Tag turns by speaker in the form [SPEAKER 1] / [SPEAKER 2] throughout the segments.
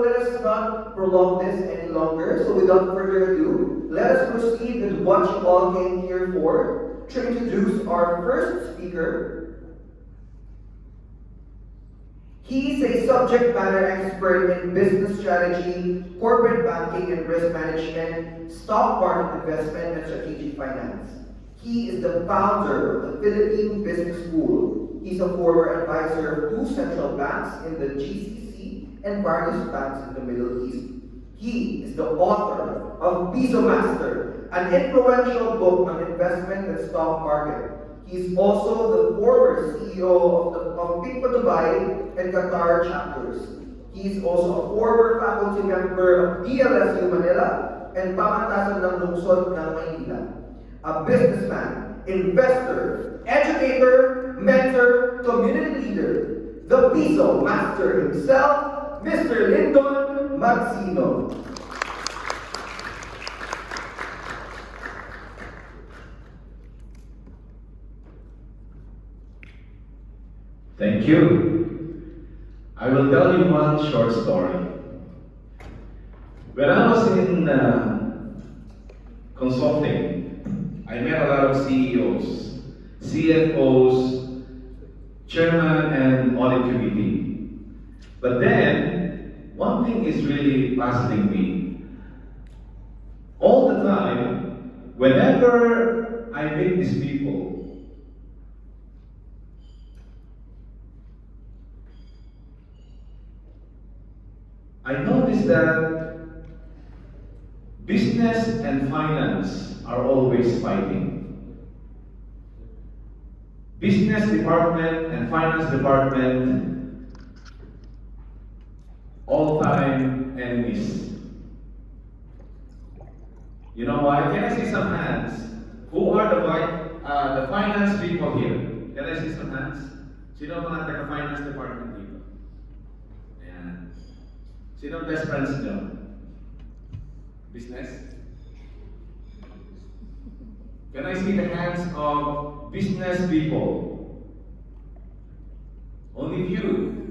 [SPEAKER 1] let us not prolong this any longer. So without further ado, let us proceed with what you all came here for, to introduce our first speaker. He is a subject matter expert in business strategy, corporate banking and risk management, stock market investment, and strategic finance. He is the founder of the Philippine Business School. He's a former advisor of 2 central banks in the GCC and various banks in the Middle East. He is the author of Piso Master, an influential book on investment and stock market. He's also the former CEO of PICPA Dubai and Qatar chapters. He's also a former faculty member of DLSU Manila and Pamantasan ng Lungsod ng Maynila. A businessman, investor, educator, mentor, community leader, the Piso Master himself, Mr. Lyndon Magsino.
[SPEAKER 2] Thank you. I will tell you one short story. When I was in consulting, I met a lot of CEOs, CFOs, chairman and audit committee. But then, one thing is really puzzling me. All the time, whenever I meet these people, I noticed that business and finance are always fighting. Business department and finance department, all-time enemies. You know why? Can I see some hands? Who are the finance people here? Can I see some hands? Sino ang mga taga-finance department dito? Ayan. Sino ang best friends nyo? Business? Can I see the hands of business people? Only few.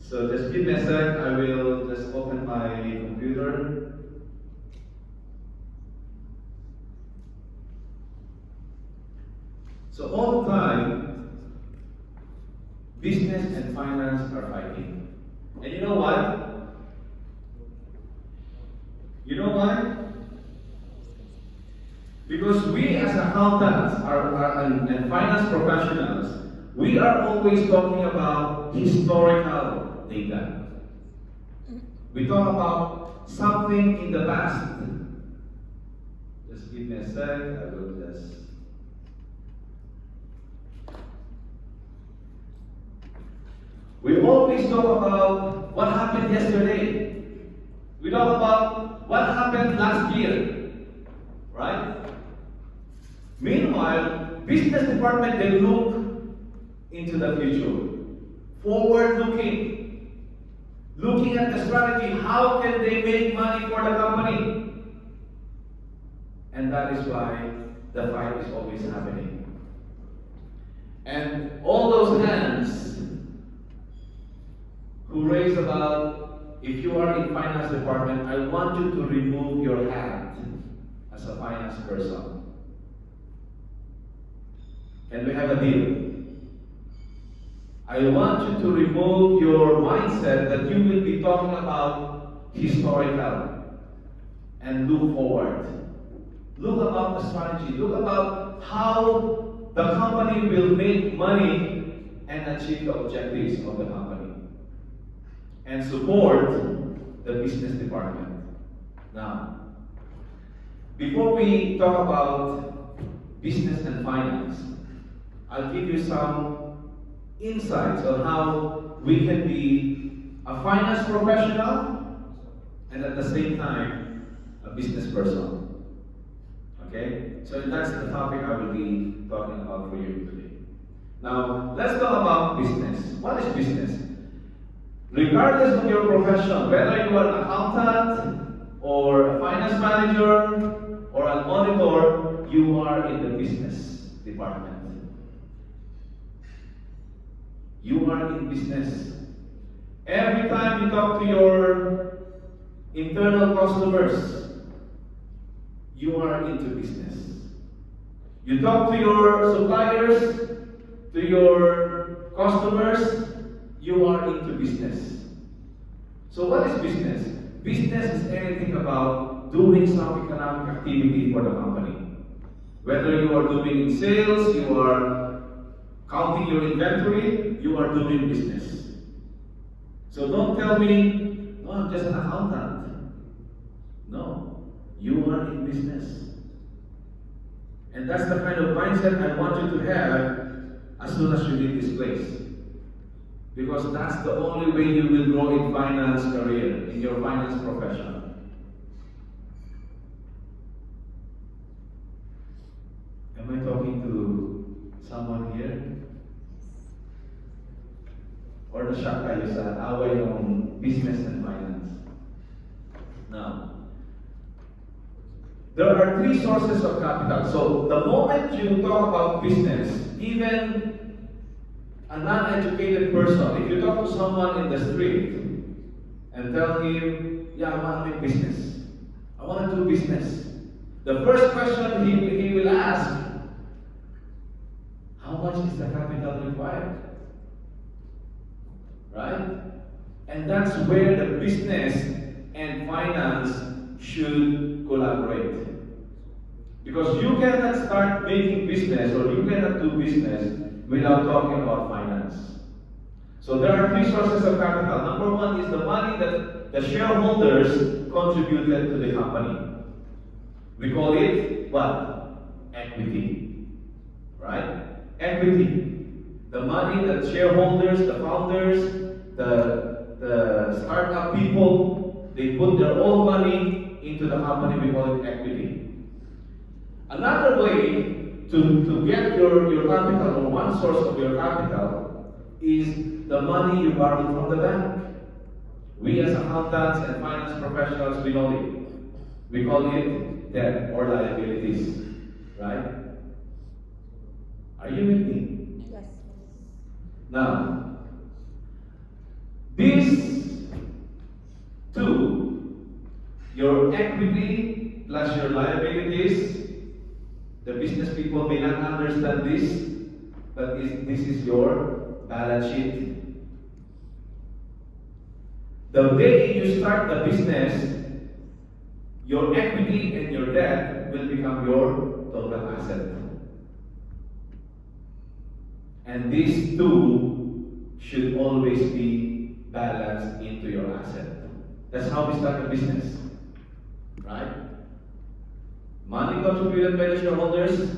[SPEAKER 2] So just give me a sec, I will just open my computer. So all the time, business and finance are fighting. And you know what? You know why? Because we as accountants and finance professionals, we are always talking about historical data. We talk about something in the past. Just give me a sec, I will just... We always talk about what happened yesterday. We talk about what happened last year, right? Meanwhile, business department, they look into the future, forward-looking, looking at the strategy. How can they make money for the company? And that is why the fight is always happening. And all those hands who raise about, if you are in finance department, I want you to remove your hat as a finance person. Can we have a deal? I want you to remove your mindset that you will be talking about historical and look forward. Look about the strategy. Look about how the company will make money and achieve the objectives of the company. And support the business department. Now, before we talk about business and finance, I'll give you some insights on how we can be a finance professional and at the same time a business person. Okay? So that's the topic I will be talking about for you today. Now, let's talk about business. What is business? Regardless of your profession, whether you are an accountant or a finance manager or an auditor, you are in the business department. you are in business. Every time you talk to your internal customers, you are into business. You talk to your suppliers, to your customers, you are into business. So what is business? Business is anything about doing some economic activity for the company. Whether you are doing sales, you are counting your inventory, you are doing business. So don't tell me, no, I'm just an accountant. No, you are in business. And that's the kind of mindset I want you to have as soon as you leave this place. Because that's the only way you will grow in finance career, in your finance profession. Am I talking to someone here? Or na-shock kayo sa away ng business and finance? Now, there are three sources of capital. So the moment you talk about business, even a non-educated person, if you talk to someone in the street and tell him, yeah, I want to make business, I want to do business, the first question he will ask, how much is the capital required? Right? And that's where the business and finance should collaborate. Because you cannot start making business or you cannot do business without talking about finance. So there are three sources of capital. Number one is the money that the shareholders contributed to the company. We call it what? Equity. Right? Equity. The money that shareholders, the founders, the startup people, they put their own money into the company, we call it equity. Another way to get your capital, or one source of your capital, is the money you borrowed from the bank. We as accountants and finance professionals, we know it. We call it debt or liabilities. Right? Are you with me?
[SPEAKER 3] Yes.
[SPEAKER 2] Now, these two, your equity plus your liabilities, the business people may not understand this, but this is your balance sheet. The day you start the business, your equity and your debt will become your total asset. And these two should always be balanced into your asset. That's how we start a business. Right? Money contributed by the shareholders,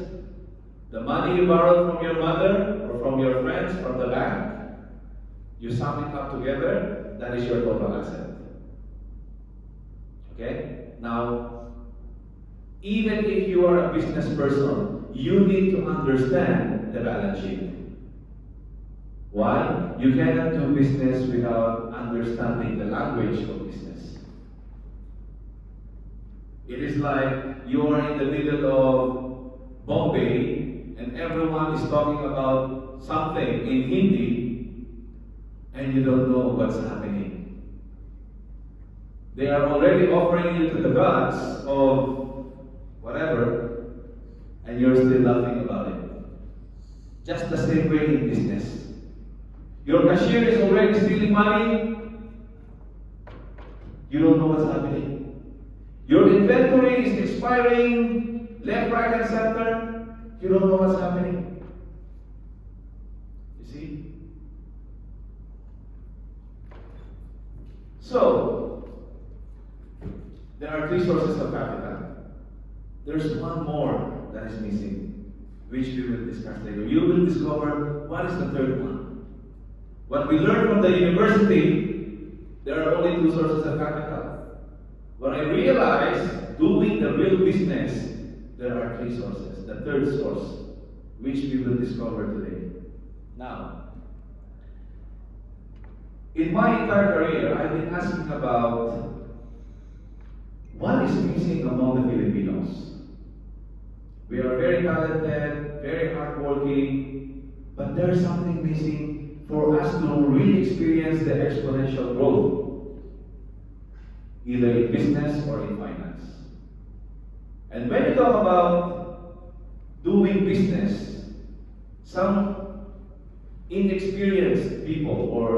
[SPEAKER 2] the money you borrowed from your mother or from your friends from the bank, you sum it up together, that is your total asset. Okay? Now, even if you are a business person, you need to understand the balance sheet. Why? You cannot do business without understanding the language of business. It is like you are in the middle of Bombay and everyone is talking about something in Hindi and you don't know what's happening. They are already offering you to the gods of whatever and you're still laughing about it. Just the same way in business. Your cashier is already stealing money. You don't know what's happening. Your inventory is expiring left, right, and center. You don't know what's happening. You see? So, there are three sources of capital. There's one more that is missing, which we will discuss later. You will discover what is the third one. What we learned from the university, there are only two sources of capital. When I realized doing the real business, there are three sources. The third source, which we will discover today. Now, in my entire career, I've been asking about what is missing among the Filipinos. We are very talented, very hardworking, but there's something missing for us to really experience the exponential growth, either in business or in finance. And when you talk about doing business, some inexperienced people, or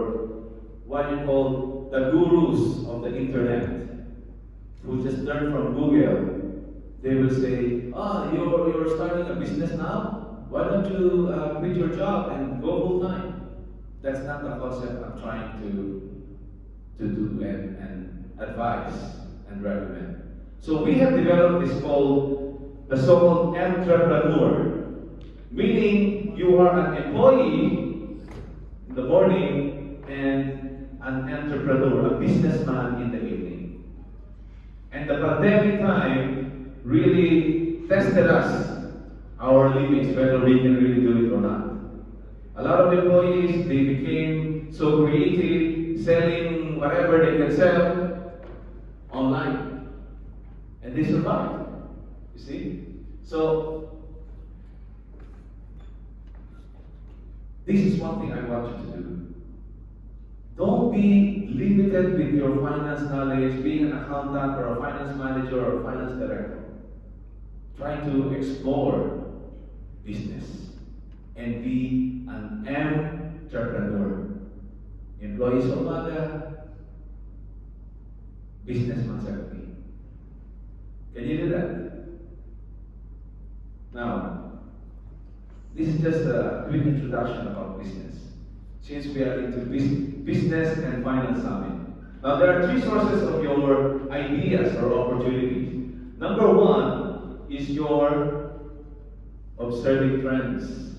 [SPEAKER 2] what you call the gurus of the internet, who just learn from Google, they will say, you're starting a business now? Why don't you quit your job and go full time? That's not the concept I'm trying to do and advise and recommend. So we have developed this called the so-called entrepreneur, meaning you are an employee in the morning and an entrepreneur, a businessman in the evening. And the pandemic time really tested us, our livings, whether we can really do it or not. A lot of employees, they became so creative, selling whatever they can sell online. And they survived, you see? So, this is one thing I want you to do. Don't be limited with your finance knowledge, being an accountant or a finance manager or a finance director. Try to explore business and be an entrepreneur. Employees of Umaga, businessman secretary. Can you do that? Now, this is just a quick introduction about business, since we are into business and finance summit. Now, there are three sources of your ideas or opportunities. Number one is your observing trends,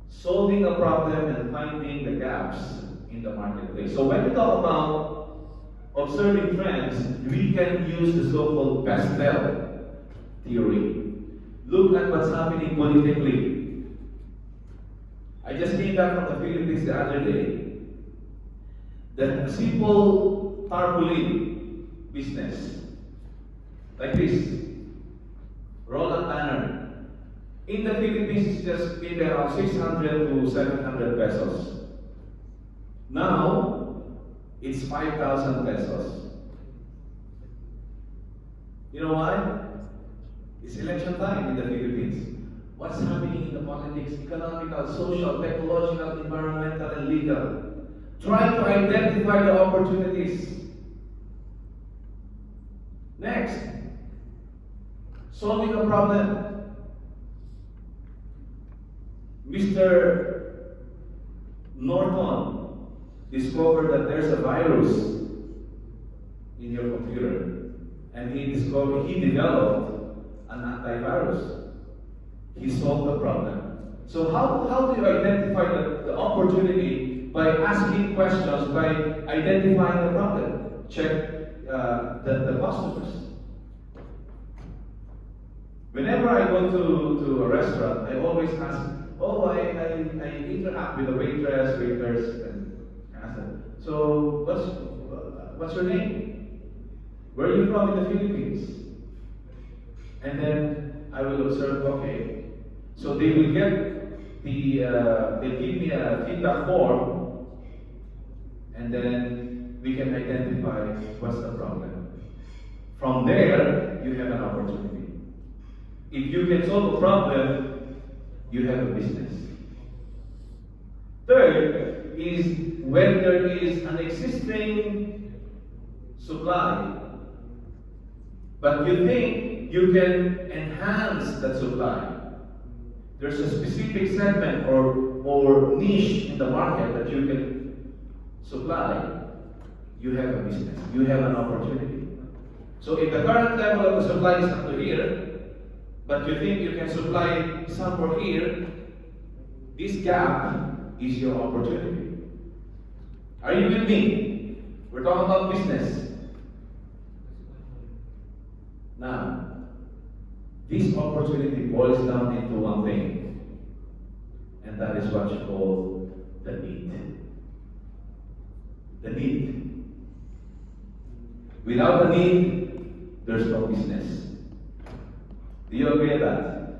[SPEAKER 2] solving a problem and finding the gaps in the marketplace. So when we talk about observing trends, we can use the so-called pastel theory. Look at what's happening politically. I just came back from the Philippines the other day. The simple tarpaulin business, like this, roll-up banner. In the Philippines, it's just maybe around 600 to 700 pesos. Now, it's 5,000 pesos. You know why? It's election time in the Philippines. What's happening in the politics, economical, social, technological, environmental, and legal? Try to identify the opportunities. Next, solving a problem. Mr. Norton discovered that there's a virus in your computer, and he developed an antivirus. He solved the problem. So how do you identify the opportunity? By asking questions, by identifying the problem. Check the customers. Whenever I go to a restaurant, I always ask, I interact with the waiters, and ask them, so what's your name? Where are you from in the Philippines? And then I will observe, okay. So they will get they'll give me a feedback form, and then we can identify what's the problem. From there, you have an opportunity. If you can solve a problem, you have a business. Third is when there is an existing supply, but you think you can enhance that supply. There's a specific segment or niche in the market that you can supply. You have a business. You have an opportunity. So if the current level of the supply is up to here, but you think you can supply somewhere here, this gap is your opportunity. Are you with me? We're talking about business. Now, this opportunity boils down into one thing, and that is what you call the need. The need. Without the need, there's no business. Do you agree with that?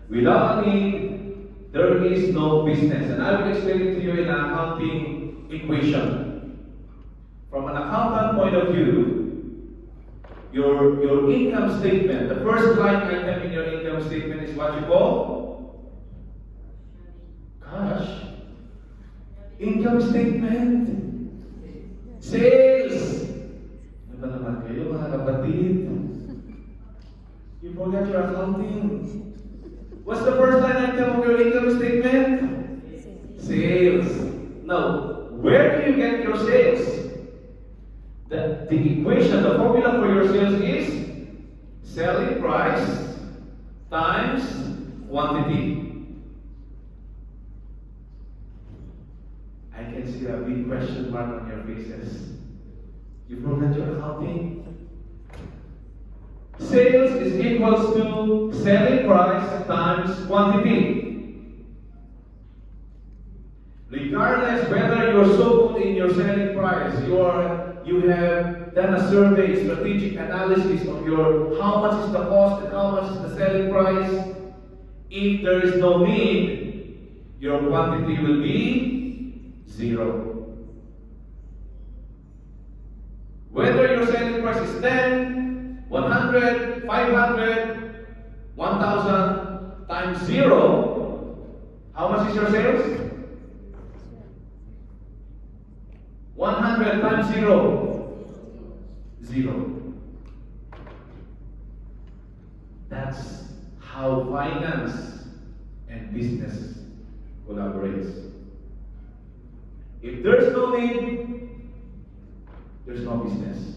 [SPEAKER 2] Without a need, there is no business. And I will explain it to you in an accounting equation. From an accountant point of view, your income statement, the first line item in your income statement is what you call cash. Income statement. Sales. Ano ba naman kayo mga kapatid? You forgot your accounting. What's the first line item of your income statement? Sales. Now, where do you get your sales? The equation, the formula for your sales is selling price times quantity. I can see a big question mark on your faces. You forgot your accounting? Sales is equals to selling price times quantity. Regardless whether you're so good in your selling price, you have done a survey, strategic analysis of your how much is the cost and how much is the selling price. If there is no need, your quantity will be 0. Whether your selling price is 10, 100, 500, 1,000 times 0, how much is your sales? 100 times 0, 0. That's how finance and business collaborates. If there's no need, there's no business.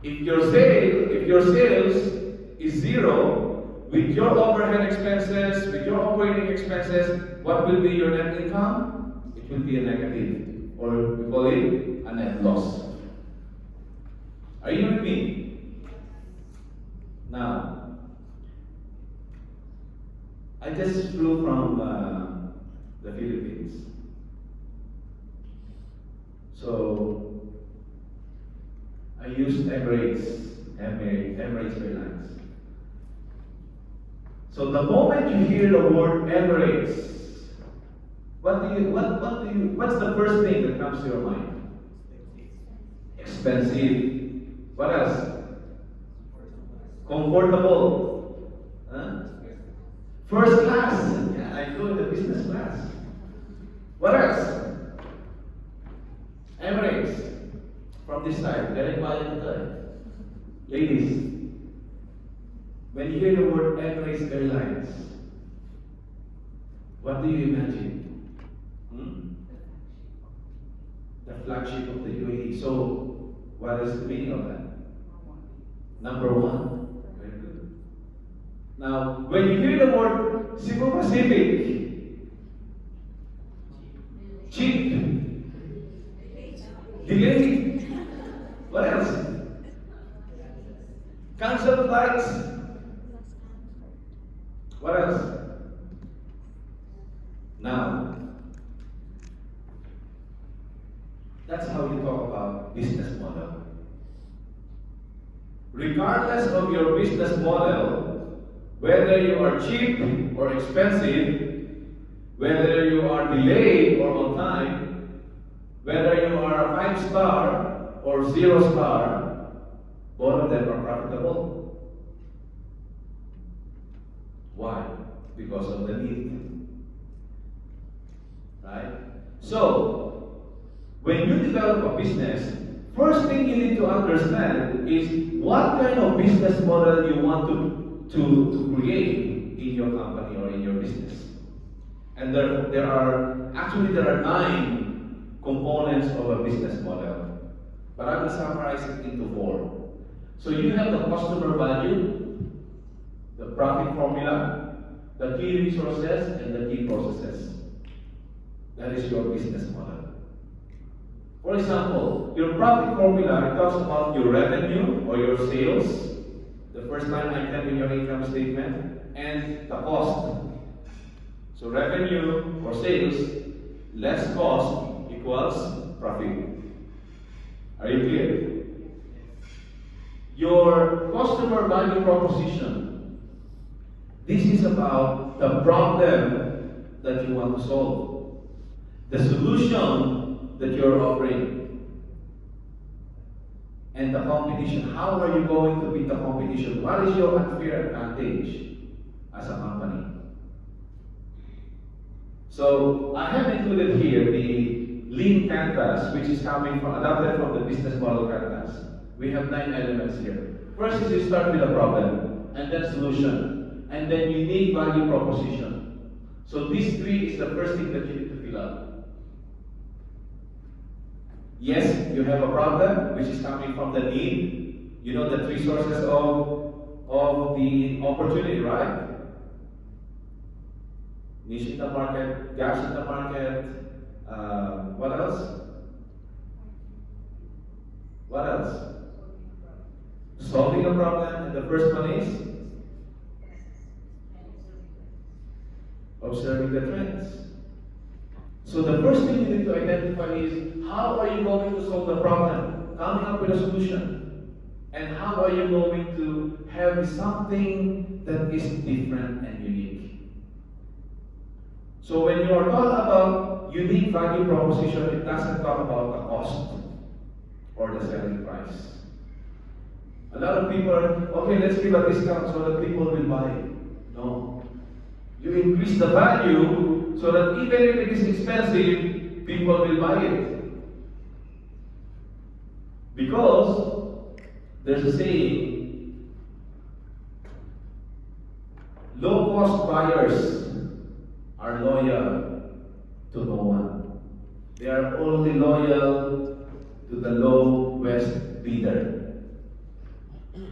[SPEAKER 2] If your sales is 0, with your overhead expenses, with your operating expenses, what will be your net income? It will be a negative, or we call it a net loss. Are you with me? Now, I just flew from the Philippines. So, I used Emirates Airlines. So the moment you hear the word Emirates, what's the first thing that comes to your mind? Expensive. What else? Comfortable. Huh? First class. Yeah, I go in the business class. What else? Emirates. From this side, very quiet. Ladies, when you hear the word Emirates Airlines, what do you imagine? The flagship of the UAE. So, what is the meaning of that? Number 1. Very good. Now, when you hear the word Cebu Pacific, cheap, delayed. What else? Cancel flights. What else? Now, that's how you talk about business model. Regardless of your business model, whether you are cheap or expensive, whether you are delayed or on time, whether you are a 5-star or 0-star, both of them are profitable. Why? Because of the need. Right? So, when you develop a business, first thing you need to understand is what kind of business model you want to create in your company or in your business. And there are 9 components of a business model. But I will summarize it into 4. So you have the customer value, the profit formula, the key resources, and the key processes. That is your business model. For example, your profit formula, it talks about your revenue or your sales, the first line item in your income statement, and the cost. So revenue or sales less cost equals profit. Are you clear? Your customer value proposition. This is about the problem that you want to solve, the solution that you're offering, and the competition. How are you going to beat the competition? What is your unfair advantage as a company? So I have included here the lean canvas, which is coming from adapted from the business model canvas. We have 9 elements here. First is you start with a problem, and then solution, and then unique value proposition. So these 3 is the first thing that you need to fill out. Yes, you have a problem, which is coming from the need. You know the 3 sources of the opportunity, right? Niche in the market, gaps in the market, what else? What else? Solving a problem, and the first one is observing the trends. So the first thing you need to identify is how are you going to solve the problem? Coming up with a solution. And how are you going to have something that is different and unique? So when you are talking about unique value proposition, it doesn't talk about the cost or the selling price. A lot of people are, okay, let's give a discount so that people will buy it. No. You increase the value so that even if it is expensive, people will buy it. Because there's a saying, low-cost buyers are loyal to no one. They are only loyal to the lowest bidder.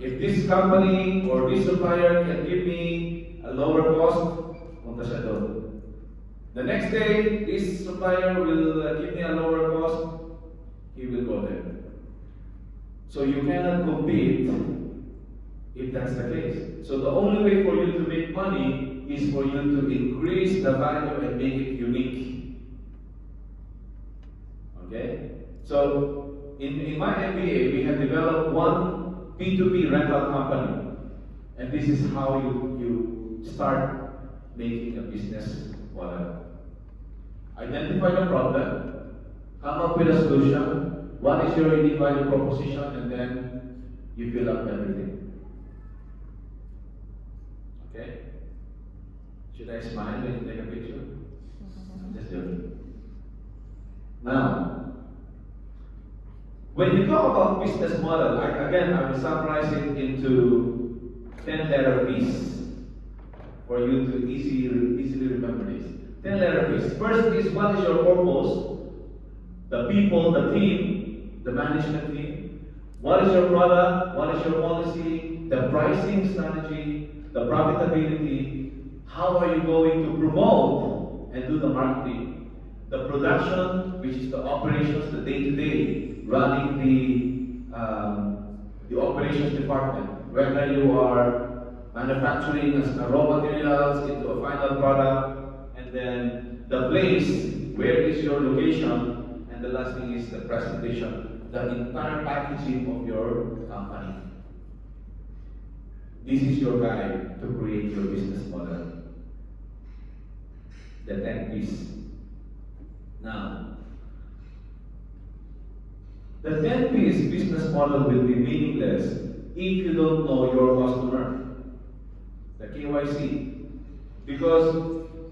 [SPEAKER 2] If this company or this supplier can give me a lower cost, punta siya doon. The next day, this supplier will give me a lower cost, he will go there. So you cannot compete if that's the case. So the only way for you to make money is for you to increase the value and make it unique. Okay? So in my MBA, we have developed one P2P rental company. And this is how you start making a business model. Identify the problem, come up with a solution, what is your unique value proposition, and then you fill up everything. Okay? Should I smile when you take a picture? Just do it. Now, when you talk about business model, I will summarize it into 10-letter piece for you to easily remember this. 10-letter piece. First is, what is your purpose? The people, the team, the management team. What is your product? What is your policy? The pricing strategy, the profitability. How are you going to promote and do the marketing? The production, which is the operations, the day-to-day, running the operations department. Whether you are manufacturing raw materials into a final product, and then the place, where is your location, and the last thing is the presentation, the entire packaging of your company. This is your guide to create your business model. The 10 piece. Now, the 10 piece business model will be meaningless if you don't know your customer. The KYC. Because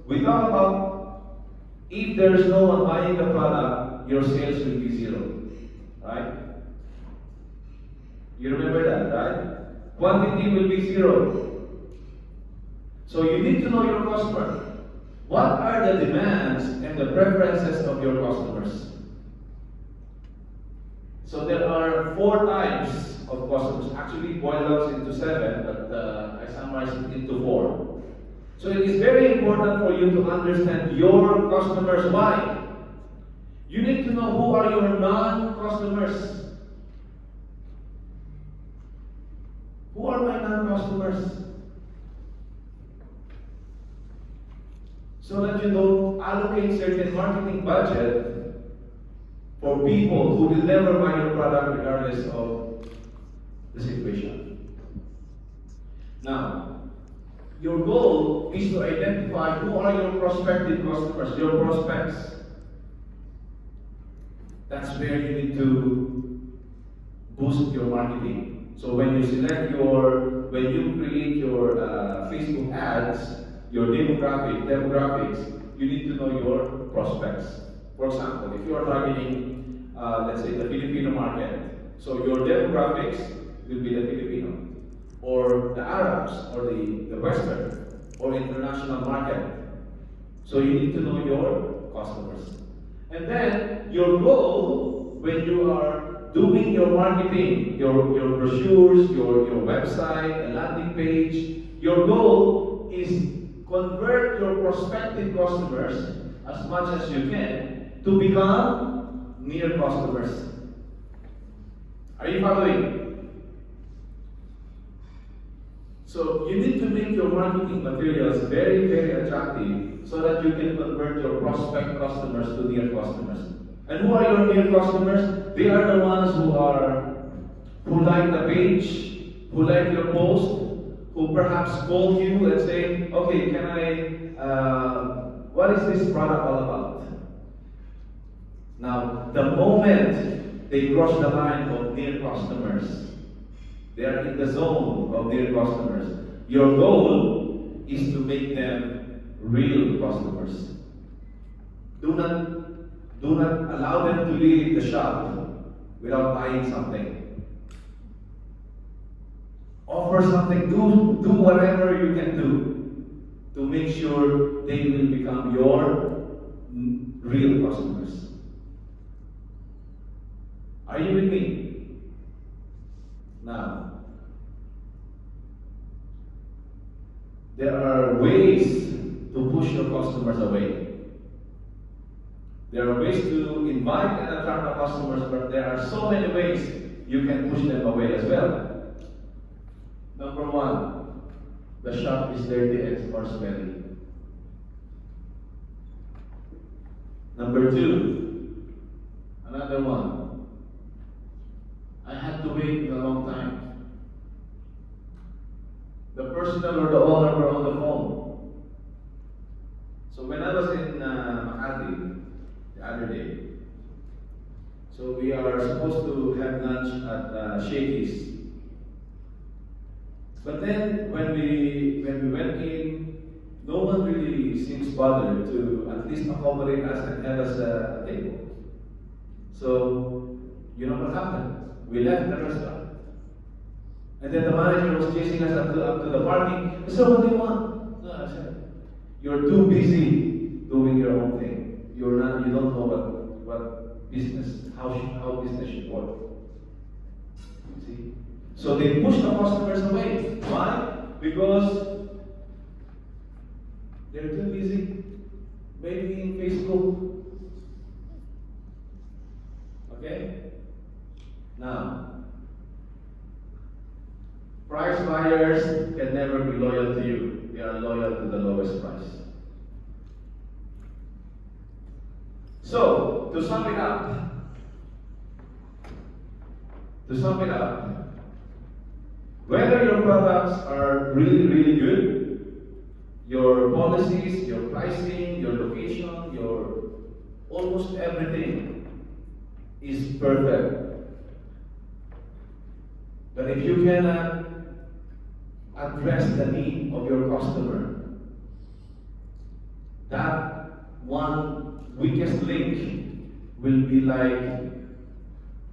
[SPEAKER 2] we talk about if there's no one buying the product, your sales will be zero. Right? You remember that, right? Quantity will be zero. So you need to know your customer. What are the demands and the preferences of your customers? So there are 4 types of customers. Actually, it boils down into 7, but I summarize it into 4. So it is very important for you to understand your customers. Why? You need to know who are your non-customers. Who are my non-customers? So that you don't allocate certain marketing budget for people who will never buy your product regardless of the situation. Now, Your goal is to identify who are your prospective customers, your prospects. That's where you need to boost your marketing. So when you when you create your Facebook ads, your demographics, you need to know your prospects. For example, if you are targeting, let's say, the Filipino market, so your demographics will be the Filipino, or the Arabs, or the Western, or international market. So you need to know your customers. And then your goal when you are doing your marketing, your brochures, your website, a landing page, your goal is convert your prospective customers as much as you can to become near customers. Are you following? So you need to make your marketing materials very, very attractive so that you can convert your prospect customers to near customers. And who are your near customers? They are the ones who like the page, who like your post, who perhaps call you and say, okay, what is this product all about? Now, the moment they cross the line of near customers, they are in the zone of near customers. Your goal is to make them real customers. Do not allow them to leave the shop without buying something. Offer something, do whatever you can do to make sure they will become your real customers. Are you with me? Now, there are ways to push your customers away. There are ways to invite and attract the customers, but there are so many ways you can push them away as well. Number one, the shop is dirty or smelly. Number two, another one, I had to wait a long time. The personnel or the owner were on the phone. So when I was in Makati the other day, so we are supposed to have lunch at Shakey's. But then when we went in, no one really seems bothered to at least accommodate us and have us a table. So you know what happened? We left the restaurant. And then the manager was chasing us up to the parking. So what do you want? No, I said, you're too busy doing your own thing. You don't know what business, how business should work. See? So they push the customers away. Why? Because they're too busy. Maybe in Facebook. Okay? Now, price buyers can never be loyal to you. They are loyal to the lowest price. So, to sum it up, whether your products are really, really good, your policies, your pricing, your location, your almost everything is perfect. But if you cannot address the need of your customer, that one weakest link will be like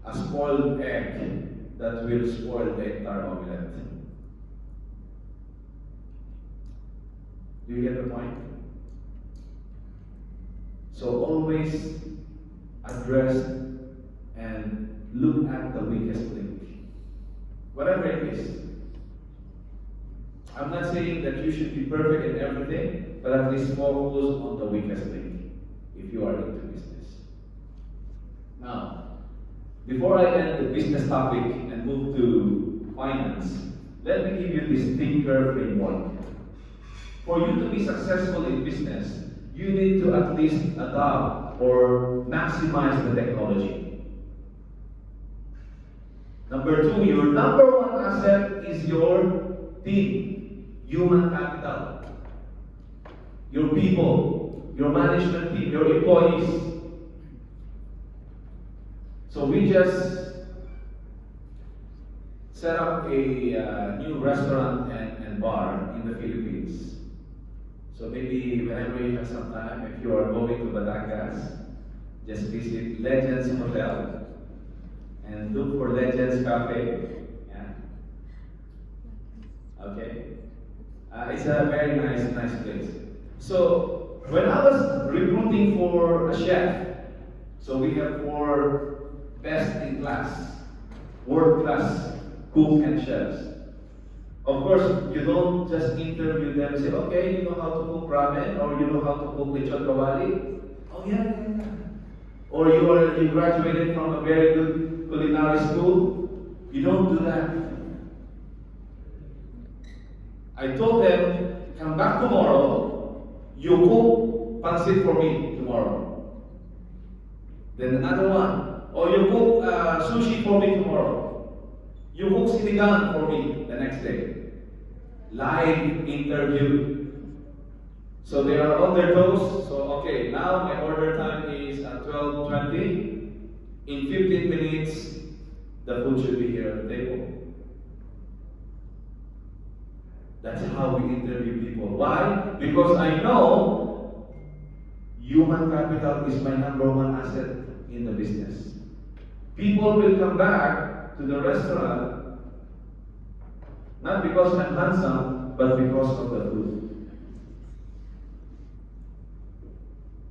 [SPEAKER 2] a spoiled egg that will spoil the entire omelette. Do you get the point? So always address and look at the weakest link. Whatever it is. I'm not saying that you should be perfect in everything, but at least focus on the weakest link if you are into business. Now, before I end the business topic and move to finance, let me give you this thinker framework. For you to be successful in business, you need to at least adopt or maximize the technology. Number two, your number one asset is your team. human capital, your people, your management team, your employees. So we just set up a new restaurant and bar in the Philippines. So maybe whenever you have some time, if you are going to Batangas, just visit Legends Hotel and look for Legends Cafe. Yeah. Okay. It's a very nice place. So when I was recruiting for a chef, so we have 4 best in class, world class cook and chefs. Of course, you don't just interview them and say, okay, you know how to cook ramen or you know how to cook lechon kawali. Oh yeah. Or you graduated from a very good culinary school. You don't do that. I told them, come back tomorrow, you cook pancit for me tomorrow. Then another one, or you cook sushi for me tomorrow. You cook sinigang for me the next day. Live interview. So they are on their toes. So okay, now my order time is at 12:20. In 15 minutes, the food should be here at the table. That's how we interview people. Why? Because I know human capital is my #1 asset in the business. People will come back to the restaurant not because I'm handsome, but because of the food.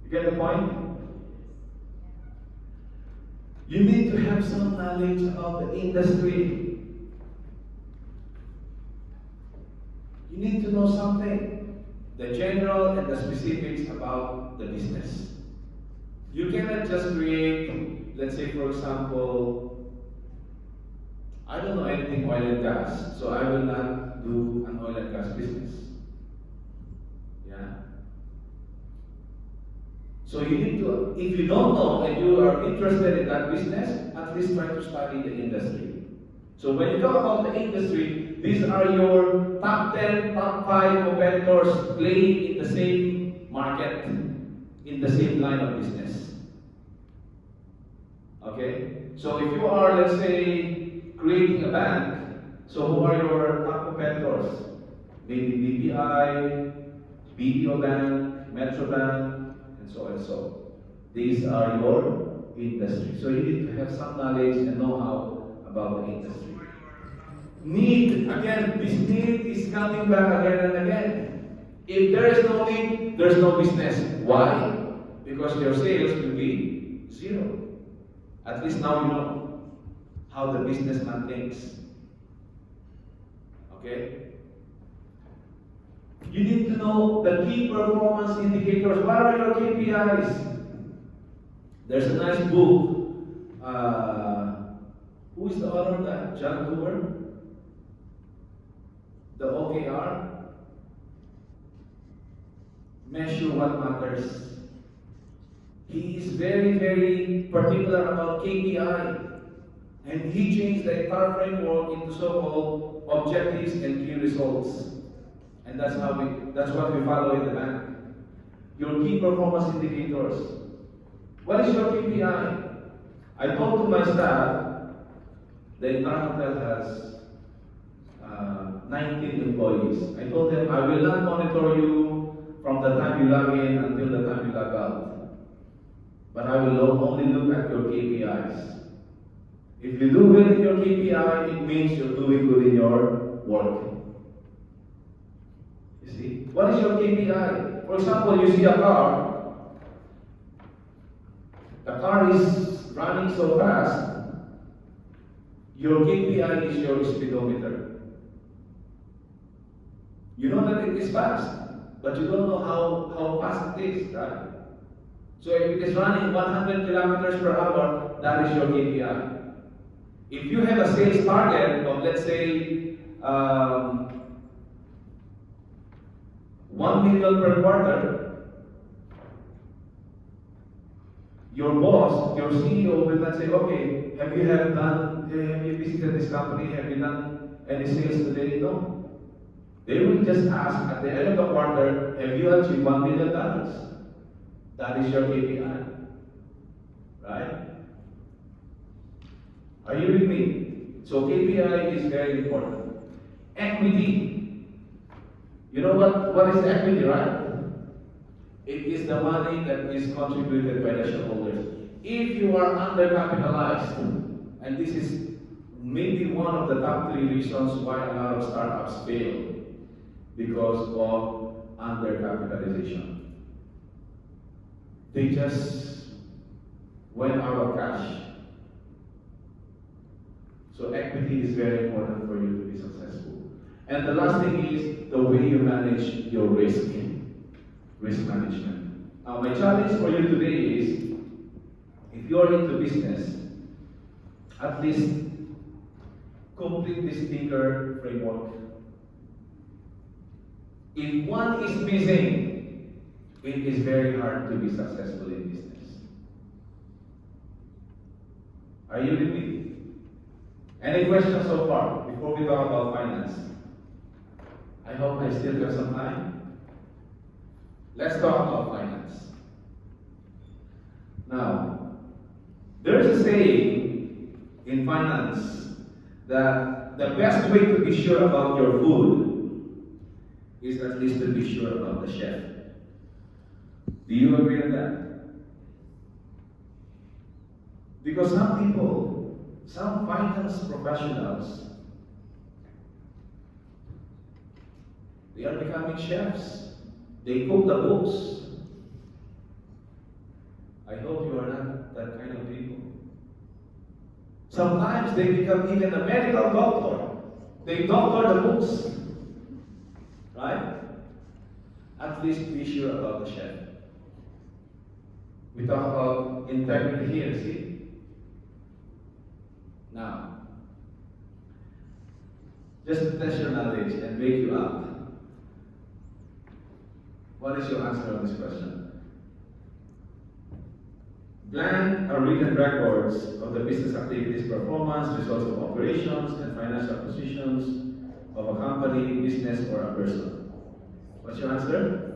[SPEAKER 2] You get the point? You need to have some knowledge about the industry. You need to know something, the general and the specifics about the business. You cannot just create, let's say for example, I don't know anything oil and gas, so I will not do an oil and gas business. Yeah. So you need to, if you don't know and you are interested in that business, at least try to study the industry. So when you talk about the industry, these are your top 10, top 5 competitors playing in the same market, in the same line of business. Okay? So if you are, let's say, creating a bank, so who are your top competitors? Maybe BPI, BDO Bank, Metro Bank, and so on and so. These are your industry. So you need to have some knowledge and know-how about the industry. Need, again, this need is coming back again and again. If there is no need, there's no business. Why? Because your sales will be 0. At least now you know how the businessman thinks. Okay? You need to know the key performance indicators. What are your KPIs? There's a nice book. Who is the author of that? John Cooper? The OKR. Measure what matters. He is very particular about KPI. And he changed the entire framework into so-called objectives and key results. And that's what we follow in the bank. Your key performance indicators. What is your KPI? I told to my staff, the entire hotel has 19 employees. I told them, I will not monitor you from the time you log in until the time you log out. But I will only look at your KPIs. If you do well in your KPI, it means you're doing good in your work. You see? What is your KPI? For example, you see a car. The car is running so fast. Your KPI is your speedometer. You know that it is fast, but you don't know how fast it is, right? So if it is running 100 kilometers per hour, that is your KPI. If you have a sales target of, let's say, 1 million per quarter, your boss, your CEO will not say, okay, have you visited this company? Have you done any sales today? No. They will just ask at the end of the quarter, have you achieved $1 million? That is your KPI. Right? Are you with me? So KPI is very important. Equity. You know what is equity, right? It is the money that is contributed by the shareholders. If you are undercapitalized, and this is maybe one of the top 3 reasons why a lot of startups fail, because of undercapitalization. They just went out of cash. So equity is very important for you to be successful. And the last thing is the way you manage your risk management. Now my challenge for you today is, if you're into business, at least complete this thinker framework. If one is missing, it is very hard to be successful in business. Are you with me? Any questions so far before we talk about finance? I hope I still have some time. Let's talk about finance. Now, there's a saying in finance that the best way to be sure about your food is at least to be sure about the chef. Do you agree on that? Because some people, some finance professionals, they are becoming chefs. They cook the books. I hope you are not that kind of people. Sometimes they become even a medical doctor. They doctor the books. Right? At least be sure about the chef. We talk about integrity here, see? Now, just to test your knowledge and wake you up. What is your answer on this question? Blank are written records of the business activities, performance, results of operations, and financial positions of a company, business, or a person. What's your answer?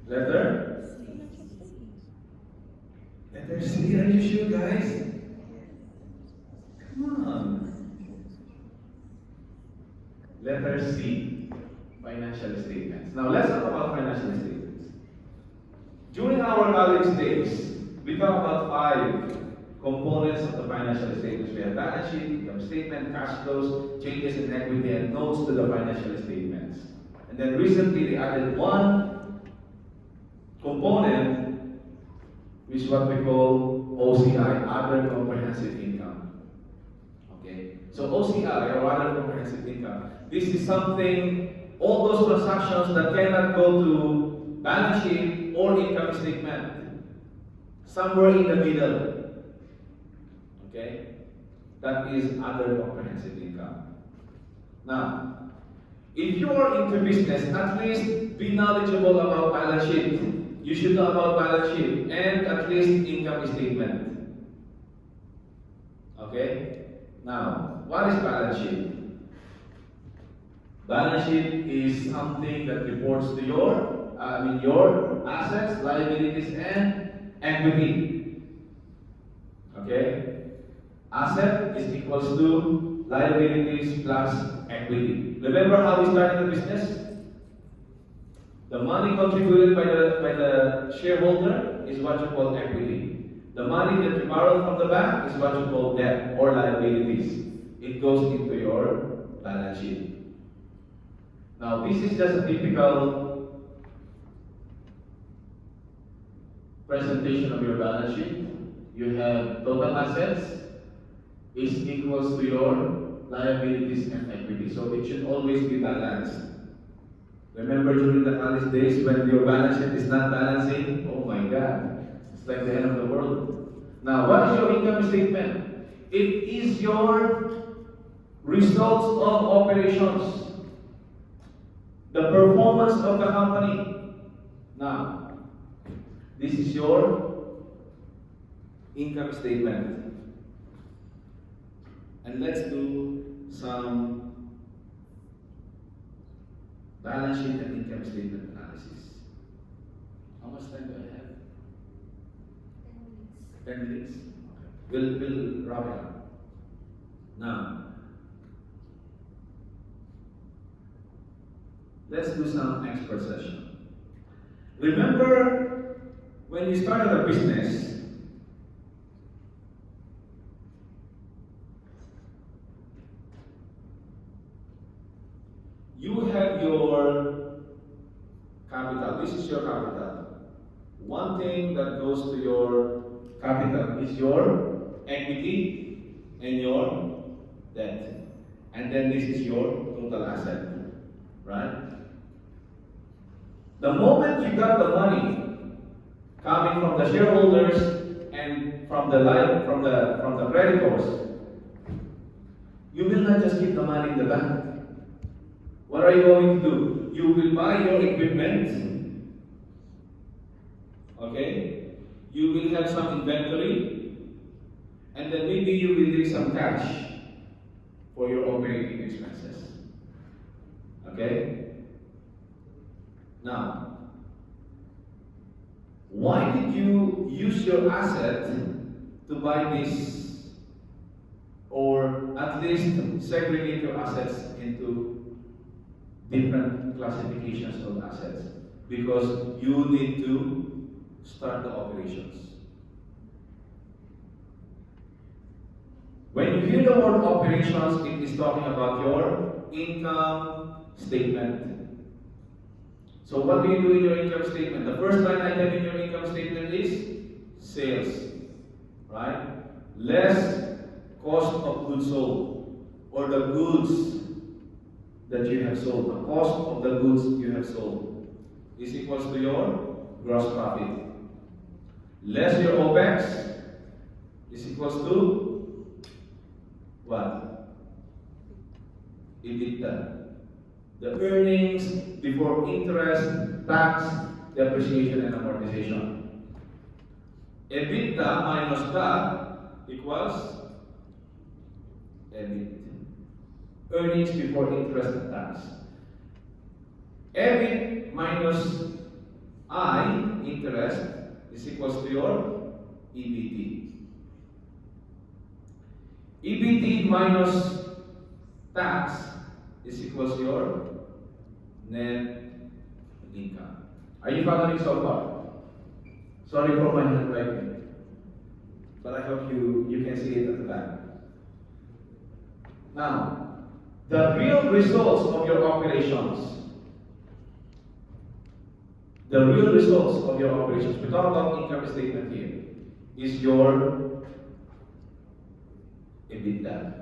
[SPEAKER 2] Letter? Letter C, are you sure, guys? Come on. Letter C, financial statements. Now let's talk about financial statements. During our college days, we talk about 5 components of the financial statements. We have balance sheet, income statement, cash flows, changes in equity, and notes to the financial statements. And then recently they added 1 component, which is what we call OCI, Other Comprehensive Income. Okay? So OCI, or Other Comprehensive Income, this is something, all those transactions that cannot go to balance sheet or income statement, somewhere in the middle. Okay? That is Other Comprehensive Income. Now, if you are into business, at least be knowledgeable about balance sheet. You should know about balance sheet and at least income statement. Okay? Now, what is balance sheet? Balance sheet is something that reports to your assets, liabilities, and equity. Okay? Asset is equals to liabilities plus equity. Remember how we started the business? The money contributed by the shareholder is what you call equity. The money that you borrow from the bank is what you call debt or liabilities. It goes into your balance sheet. Now, this is just a typical presentation of your balance sheet. You have total assets is equals to your liabilities and equity. So it should always be balanced. Remember during the college days when your balance sheet is not balancing? Oh my God, it's like the end of the world. Now, what is your income statement? It is your results of operations. The performance of the company. Now, this is your income statement. And let's do some balance sheet and income statement analysis. How much time do I have? 10 minutes. Okay. We'll wrap it up. Now, let's do some expert session. Remember when you started a business, you have your capital. This is your capital. One thing that goes to your capital is your equity and your debt. And then this is your total asset. Right? The moment you got the money coming from the shareholders and from the creditors, you will not just keep the money in the bank. What are you going to do? You will buy your equipment. Okay? You will have some inventory. And then maybe you will leave some cash for your operating expenses. Okay? Now, why did you use your asset to buy this, or at least segregate your assets into different classifications of assets? Because you need to start the operations. When you hear the word operations, it is talking about your income statement. So what do you do in your income statement? The first line item in your income statement is sales, right? Less cost of goods sold, or the goods that you have sold. The cost of the goods you have sold is equals to your gross profit. Less your OPEX is equals to what? EBITDA. The earnings before interest, tax, depreciation, and amortization. EBITDA minus that equals EBIT. Earnings before interest and tax. EBIT minus I, interest, is equals to your EBT. EBT minus tax is equals to your net income. Are you following so far? Sorry for my handwriting, but I hope you can see it at the back. Now, the real results of your operations. The real results of your operations, we talk about income statement here, is your EBITDA.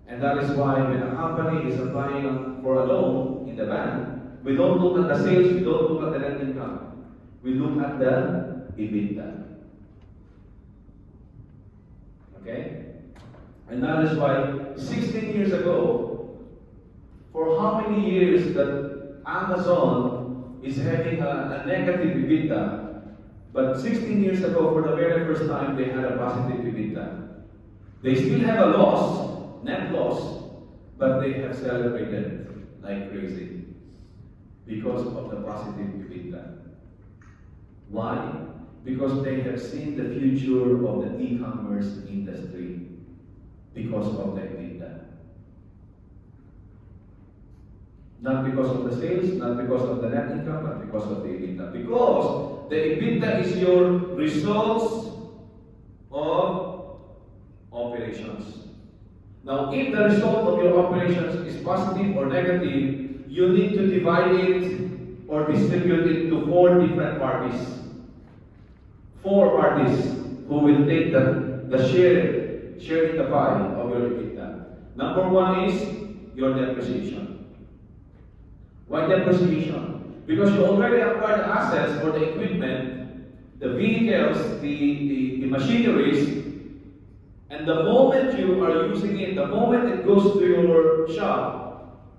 [SPEAKER 2] And that is why when a company is applying for a loan in the bank, we don't look at the sales, we don't look at the net income. We look at the EBITDA. Okay? And that is why 16 years ago, for how many years that Amazon is having a negative EBITDA, but 16 years ago, for the very first time, they had a positive EBITDA. They still have a loss, net loss, but they have celebrated like crazy because of the positive EBITDA. Why? Because they have seen the future of the e-commerce industry because of the EBITDA. Not because of the sales, not because of the net income, but because of the EBITDA. Because the EBITDA is your results of operations. Now, if the result of your operations is positive or negative, you need to divide it or distribute it to 4 different parties. 4 parties who will take the share in the pie of your EBITDA. Number 1 is your depreciation. Why depreciation? Because you already acquired the assets or the equipment, the vehicles, the machineries, and the moment you are using it, the moment it goes to your shop,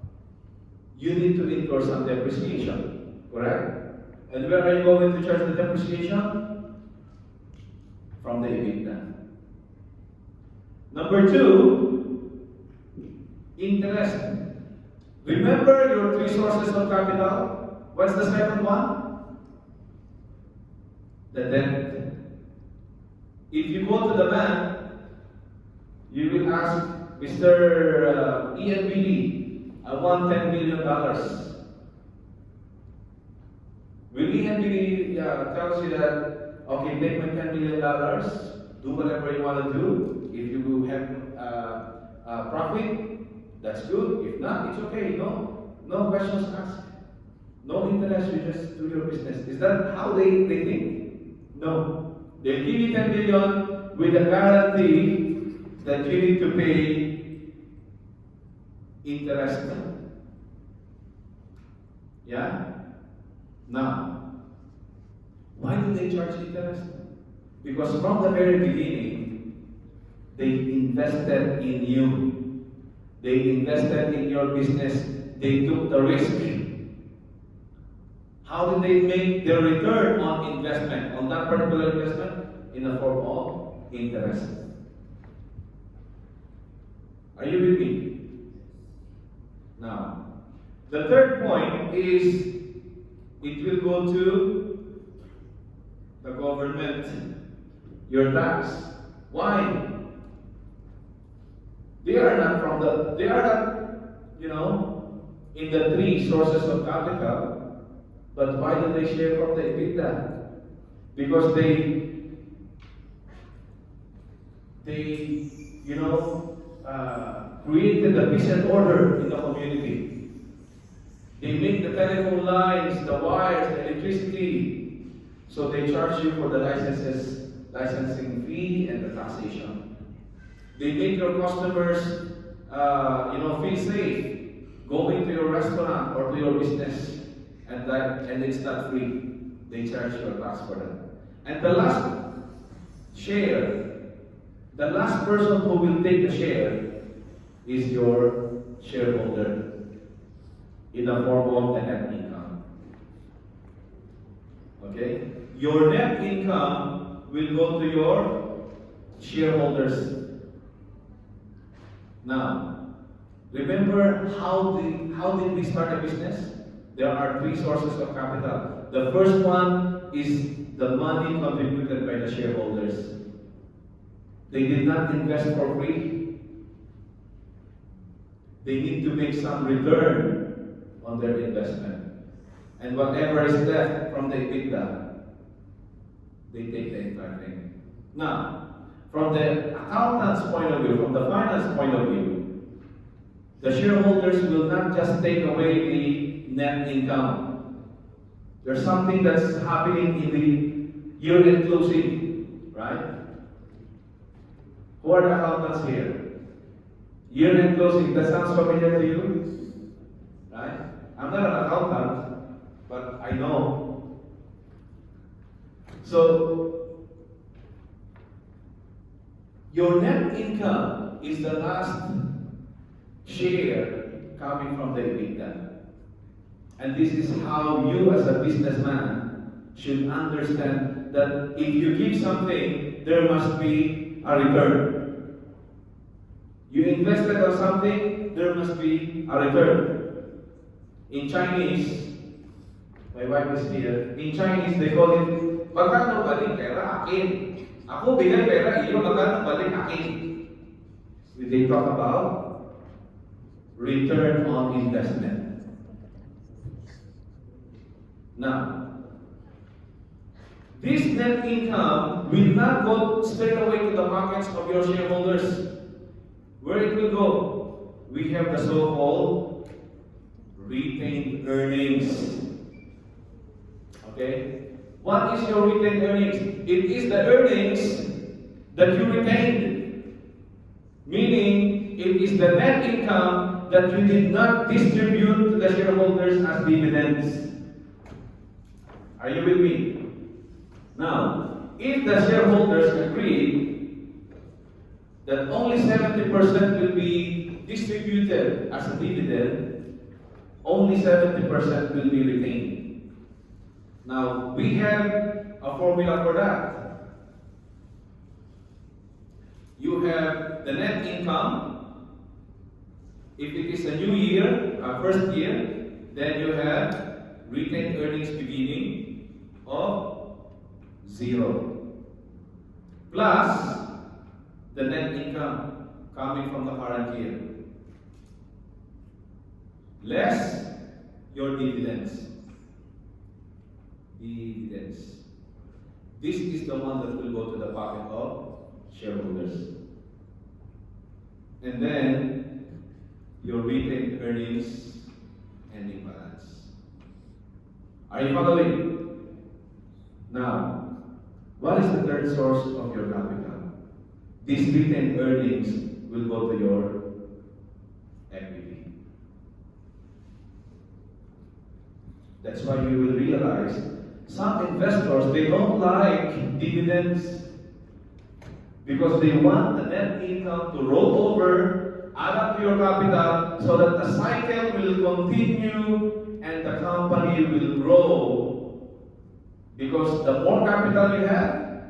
[SPEAKER 2] you need to incur some depreciation, correct? And where are you going to charge the depreciation? From the EBITDA. Number 2, interest. Remember your three sources of capital? What's the second one? The debt. If you go to the bank, you will ask, Mr. EMBA, I want $10 million. Will EMBA tells you that, okay, take my $10 million, do whatever you want to do. If you have profit, that's good. If not, it's okay. No questions asked. No interest, you just do your business. Is that how they think? No. They'll give you 10 million with a guarantee that you need to pay interest. Yeah? Now, why do they charge interest? Because from the very beginning, they invested in you. They invested in your business. They took the risk. How did they make their return on investment, on that particular investment? In the form of interest. Are you with me? Now, the third point is it will go to the government, your tax. Why? They are not, in the three sources of capital, but why do they share from the EBITDA? Because they created the peace and order in the community. They make the telephone lines, the wires, the electricity. So they charge you for the licensing fee and the taxation. They make your customers, feel safe going to your restaurant or to your business, and it's not free. They charge you a tax for that. And the last share, the last person who will take the share is your shareholder in the form of the net income. Okay? Your net income will go to your shareholders. Now, remember how did we start a business? There are three sources of capital. The first one is the money contributed by the shareholders. They did not invest for free. They need to make some return on their investment. And whatever is left from the EBITDA, they take the entire thing. Now, from the accountant's point of view, from the finance point of view, the shareholders will not just take away the net income. There's something that's happening in the year-end closing, right? Who are the accountants here? Year-end closing, that sounds familiar to you? Right? I'm not an accountant, but I know. So, your net income is the last share coming from the EBITDA. And this is how you as a businessman should understand that if you give something, there must be a return. You invested on something, there must be a return. In Chinese, my wife is here, in Chinese they call it, magkano balik pera akin? Ako bigay pera, iyo magkano balik akin? They talk about return on investment. Now, this net income will not go straight away to the pockets of your shareholders. Where it will go? We have the so-called retained earnings. Okay? What is your retained earnings? It is the earnings that you retained. Meaning, it is the net income that you did not distribute to the shareholders as dividends. Are you with me? Now, if the shareholders agree that only 70% will be distributed as a dividend, only 70% will be retained. Now, we have a formula for that. You have the net income If it is a new year, first year, then you have retained earnings beginning of 0. Plus the net income coming from the current year. Less your dividends. Dividends. This is the one that will go to the pocket of shareholders. And then your retained earnings ending balance. Are you following? Now, what is the third source of your capital? These retained earnings will go to your equity. That's why you will realize some investors, they don't like dividends because they want the net income to roll over, add up to your capital, so that the cycle will continue and the company will grow. Because the more capital you have,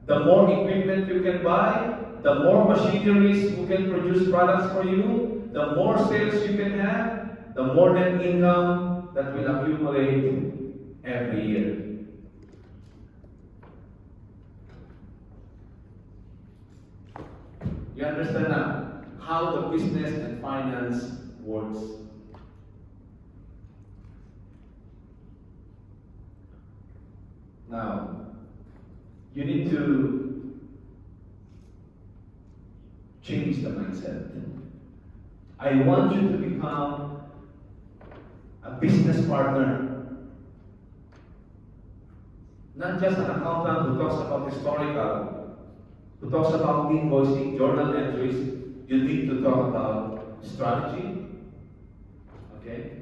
[SPEAKER 2] the more equipment you can buy, the more machineries who can produce products for you, the more sales you can have, the more net income that will accumulate every year. You understand now how the business and finance works? Now, you need to change the mindset. I want you to become a business partner. Not just an accountant who talks about historical, who talks about invoicing, journal entries. You need to talk about strategy. Okay?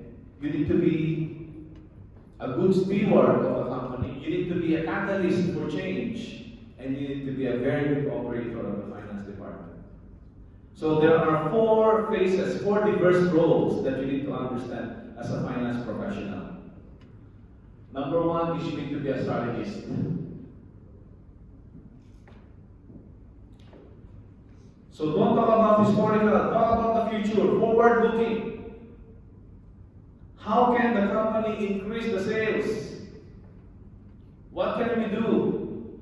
[SPEAKER 2] You need to be a good steward of a company. You need to be a catalyst for change. And you need to be a very good operator of the finance department. So there are 4 phases, 4 diverse roles that you need to understand as a finance professional. Number 1 is you need to be a strategist. So don't talk about historical, talk about the future, forward looking. How can the company increase the sales? What can we do?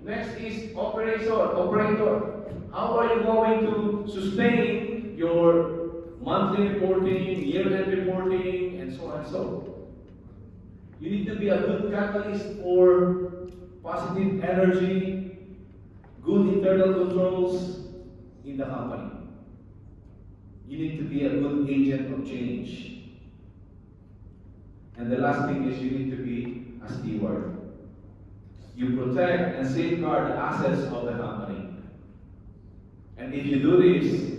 [SPEAKER 2] Next is operator. How are you going to sustain your monthly reporting, year-end reporting, and so on and so on? You need to be a good catalyst for positive energy, good internal controls in the company. You need to be a good agent of change. And the last thing is you need to be a steward. You protect and safeguard the assets of the company. And if you do this,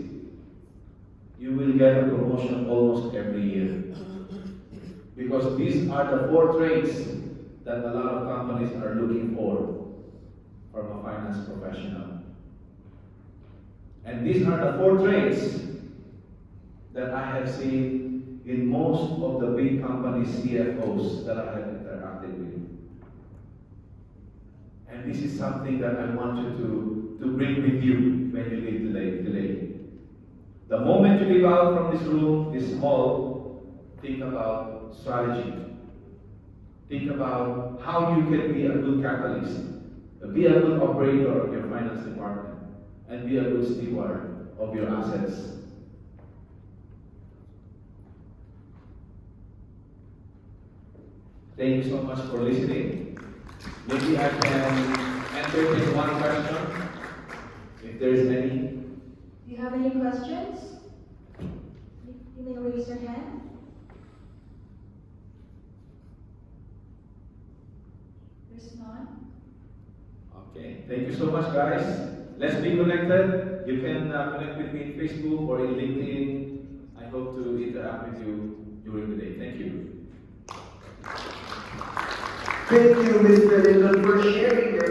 [SPEAKER 2] you will get a promotion almost every year. Because these are the 4 traits that a lot of companies are looking for from a finance professional. And these are the 4 traits that I have seen in most of the big companies' CFOs that I have interacted with. And this is something that I want you to bring with you when you leave today. The moment you leave out from this room, this hall, think about strategy. Think about how you can be a good catalyst, be a good operator of your finance department, and be a good steward of your assets. Thank you so much for listening. Maybe I can entertain one question, if there is any.
[SPEAKER 3] Do you have any questions? You may raise your hand. There's none.
[SPEAKER 2] Okay, thank you so much, guys. Let's be connected. You can connect with me in Facebook or in LinkedIn. I hope to interact with you during the day. Thank you.
[SPEAKER 1] Thank you, Mr. Lyndon, for sharing your